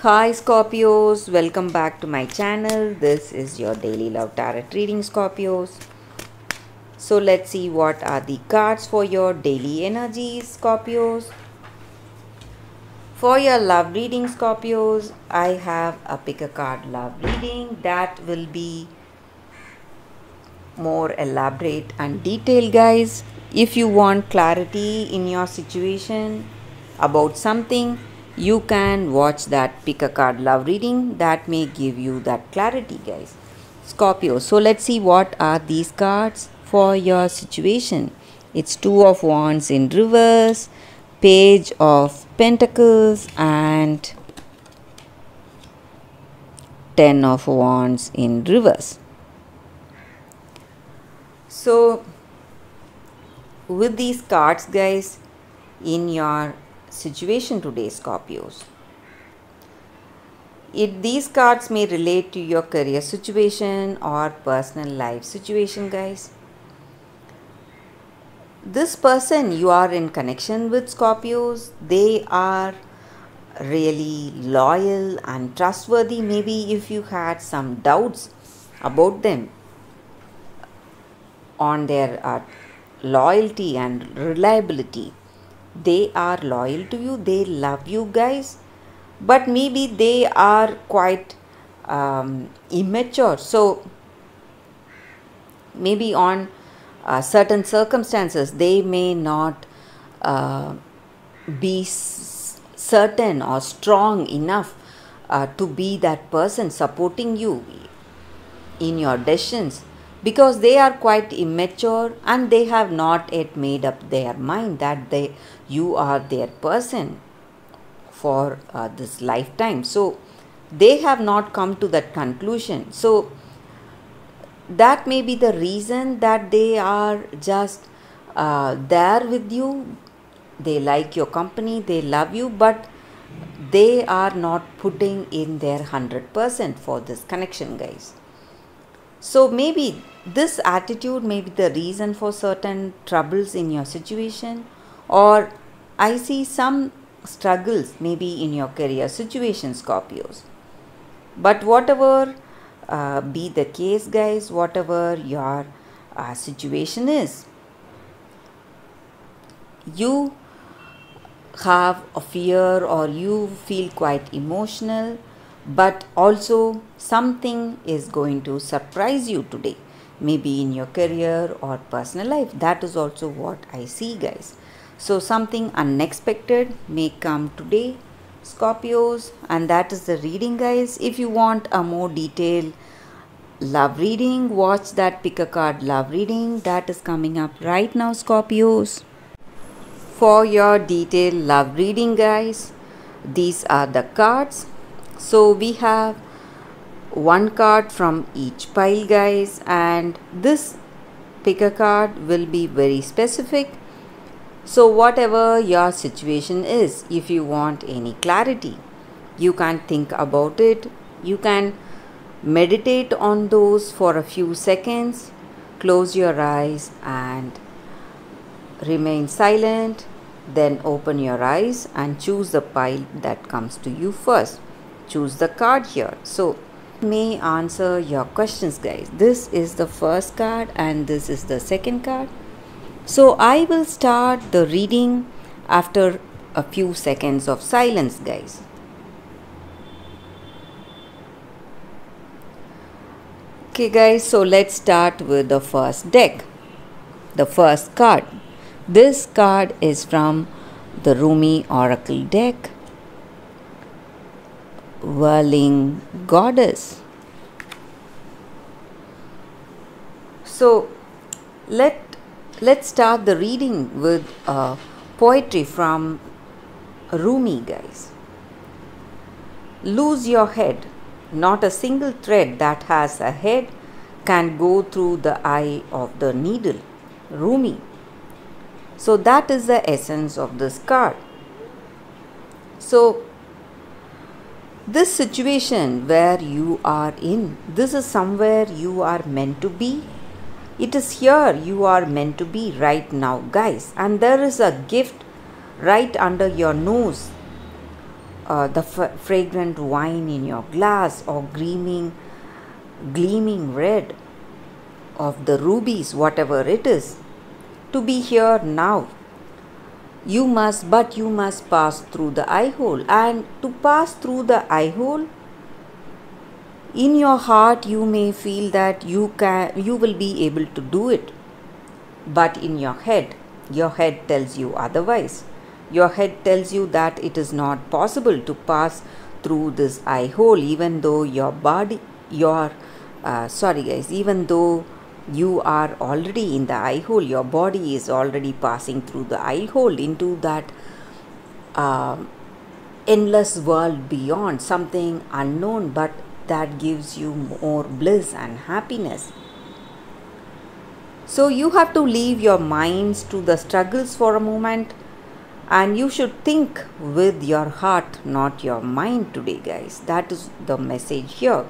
Hi Scorpios, welcome back to my channel. This is your daily love tarot reading, Scorpios. So let's see what are the cards for your daily energies, Scorpios. For your love reading, Scorpios, I have a pick a card love reading that will be more elaborate and detailed, guys. If you want clarity in your situation about something, you can watch that pick a card love reading that may give you that clarity, guys. Scorpio, so let's see what are these cards for your situation. It's Two of Wands in reverse, Page of Pentacles, and Ten of Wands in reverse. So with these cards, guys, in your situation today, Scorpios, these cards may relate to your career situation or personal life situation, guys. This person you are in connection with, Scorpios, they are really loyal and trustworthy. Maybe if you had some doubts about them on their loyalty and reliability, they are loyal to you, they love you, guys, but maybe they are quite immature. So maybe on certain circumstances they may not be certain or strong enough to be that person supporting you in your decisions, because they are quite immature and they have not yet made up their mind that you are their person for this lifetime. So they have not come to that conclusion. So that may be the reason that they are just there with you. They like your company, they love you, but they are not putting in their 100% for this connection, guys. So maybe this attitude may be the reason for certain troubles in your situation, or I see some struggles maybe in your career situation, Scorpios. But whatever be the case, guys, whatever your situation is, you have a fear or you feel quite emotional, but also something is going to surprise you today, maybe in your career or personal life. That is also what I see, guys. So something unexpected may come today, Scorpios, and that is the reading, guys. If you want a more detailed love reading, watch that pick a card love reading that is coming up right now, Scorpios. For your detailed love reading, guys, these are the cards. So we have one card from each pile, guys, and this pick a card will be very specific. So whatever your situation is, if you want any clarity, you can think about it. You can meditate on those for a few seconds. Close your eyes and remain silent. Then open your eyes and choose the pile that comes to you first. Choose the card here. So may answer your questions, guys. This is the first card and this is the second card. So I will start the reading after a few seconds of silence, guys. Okay, guys, so let's start with the first deck. The first card. This card is from the Rumi Oracle deck, Whirling Goddess. So let's start the reading with poetry from Rumi, guys. Lose your head. Not a single thread that has a head can go through the eye of the needle. Rumi. So that is the essence of this card. So this situation where you are in, this is somewhere you are meant to be. It is here you are meant to be right now, guys. And there is a gift right under your nose the fragrant wine in your glass, or gleaming red of the rubies, whatever it is, to be here now. But you must pass through the eye hole, and to pass through the eye hole, in your heart you may feel that you will be able to do it, but in your head tells you otherwise. Your head tells you that it is not possible to pass through this eye hole, even though even though you are already in the eye hole, your body is already passing through the eye hole into that endless world beyond, something unknown, but that gives you more bliss and happiness. So you have to leave your minds to the struggles for a moment, and you should think with your heart, not your mind today, guys. That is the message here.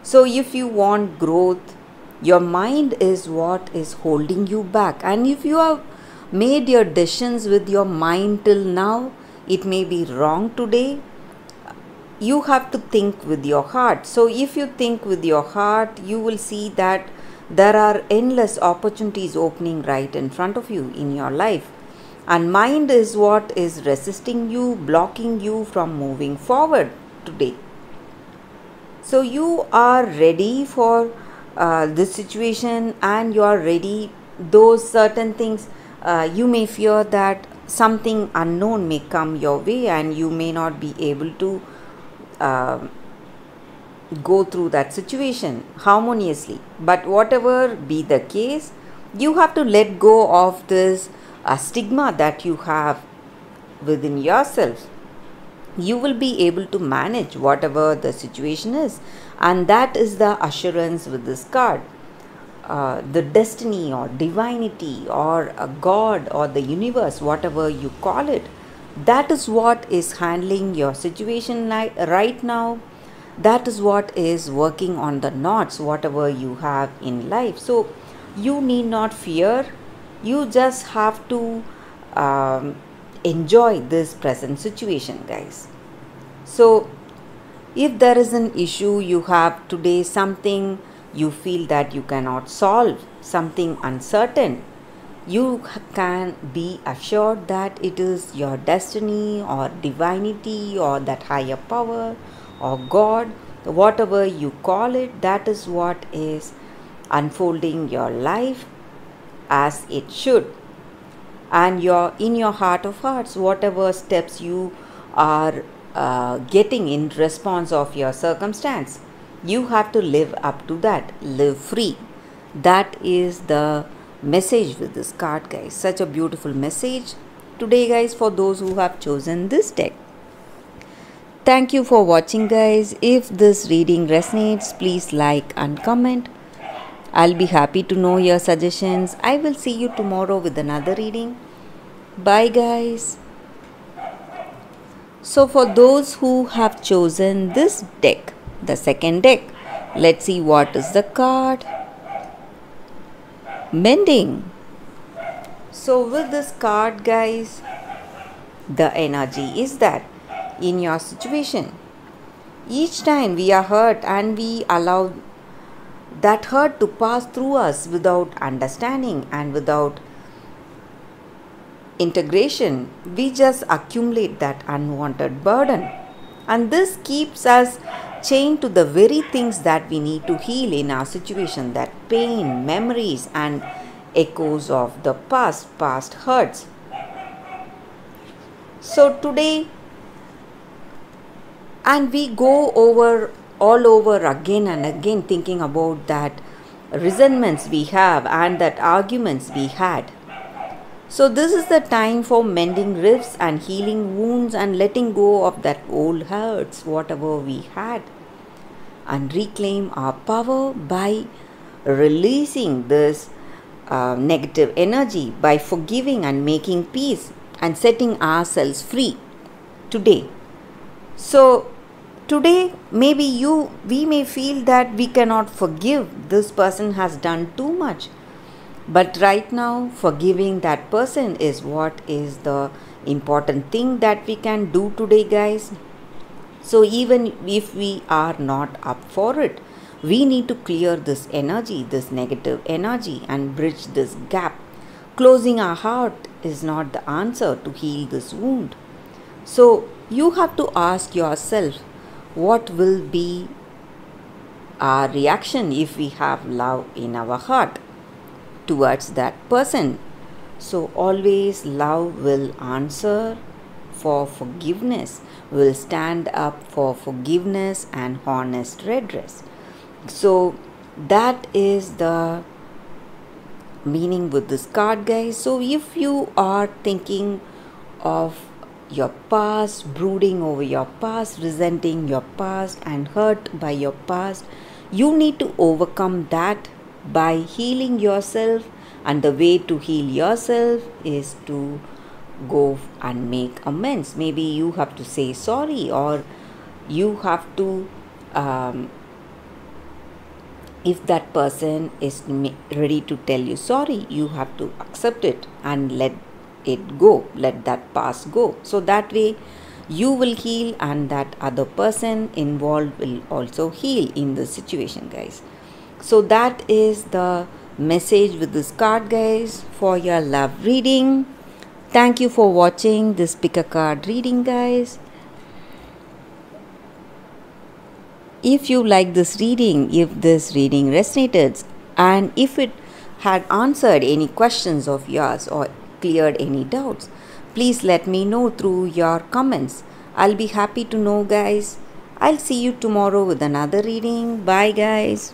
So if you want growth, your mind is what is holding you back. And if you have made your decisions with your mind till now, it may be wrong today. You have to think with your heart. So if you think with your heart, you will see that there are endless opportunities opening right in front of you in your life. And mind is what is resisting you, blocking you from moving forward today. So you are ready for this situation, and you are ready. Those certain things, you may fear that something unknown may come your way, and you may not be able to go through that situation harmoniously. But whatever be the case, you have to let go of this stigma that you have within yourself. You will be able to manage whatever the situation is, and that is the assurance with this card. The destiny or divinity or a God or the universe, whatever you call it, that is what is handling your situation right now. That is what is working on the knots, whatever you have in life. So you need not fear. You just have to enjoy this present situation, guys. So if there is an issue you have today, something you feel that you cannot solve, something uncertain, you can be assured that it is your destiny or divinity or that higher power or God, whatever you call it, that is what is unfolding your life as it should. And in your heart of hearts, whatever steps you are getting in response of your circumstance, you have to live up to that. Live free. That is the message with this card, guys. Such a beautiful message today, guys, for those who have chosen this deck. Thank you for watching, guys. If this reading resonates, please like and comment. I'll be happy to know your suggestions. I will see you tomorrow with another reading. Bye, guys. So for those who have chosen this deck, the second deck, let's see what is the card. Mending. So with this card, guys, the energy is that in your situation, each time we are hurt and we allow that hurt to pass through us without understanding and without integration, we just accumulate that unwanted burden. And this keeps us chained to the very things that we need to heal in our situation, that pain, memories, and echoes of the past hurts. So today, and we go all over again and again, thinking about that resentments we have and that arguments we had. So this is the time for mending rifts and healing wounds and letting go of that old hurts, whatever we had, and reclaim our power by releasing this negative energy, by forgiving and making peace and setting ourselves free today. So today, maybe we may feel that we cannot forgive, this person has done too much. But right now, forgiving that person is what is the important thing that we can do today, guys. So even if we are not up for it, we need to clear this energy, this negative energy, and bridge this gap. Closing our heart is not the answer to heal this wound. So you have to ask yourself, what will be our reaction if we have love in our heart towards that person? So always love will answer for forgiveness, will stand up for forgiveness and honest redress. So that is the meaning with this card, guys. So if you are thinking of your past, brooding over your past, resenting your past, and hurt by your past, you need to overcome that by healing yourself. And the way to heal yourself is to go and make amends. Maybe you have to say sorry, or you have to if that person is ready to tell you sorry, you have to accept it and let it go, let that past go. So that way you will heal, and that other person involved will also heal in the situation, guys. So that is the message with this card, guys, for your love reading. Thank you for watching this pick a card reading, guys. If you like this reading, if this reading resonated, and if it had answered any questions of yours or cleared any doubts, please let me know through your comments. I'll be happy to know, guys. I'll see you tomorrow with another reading. Bye, guys.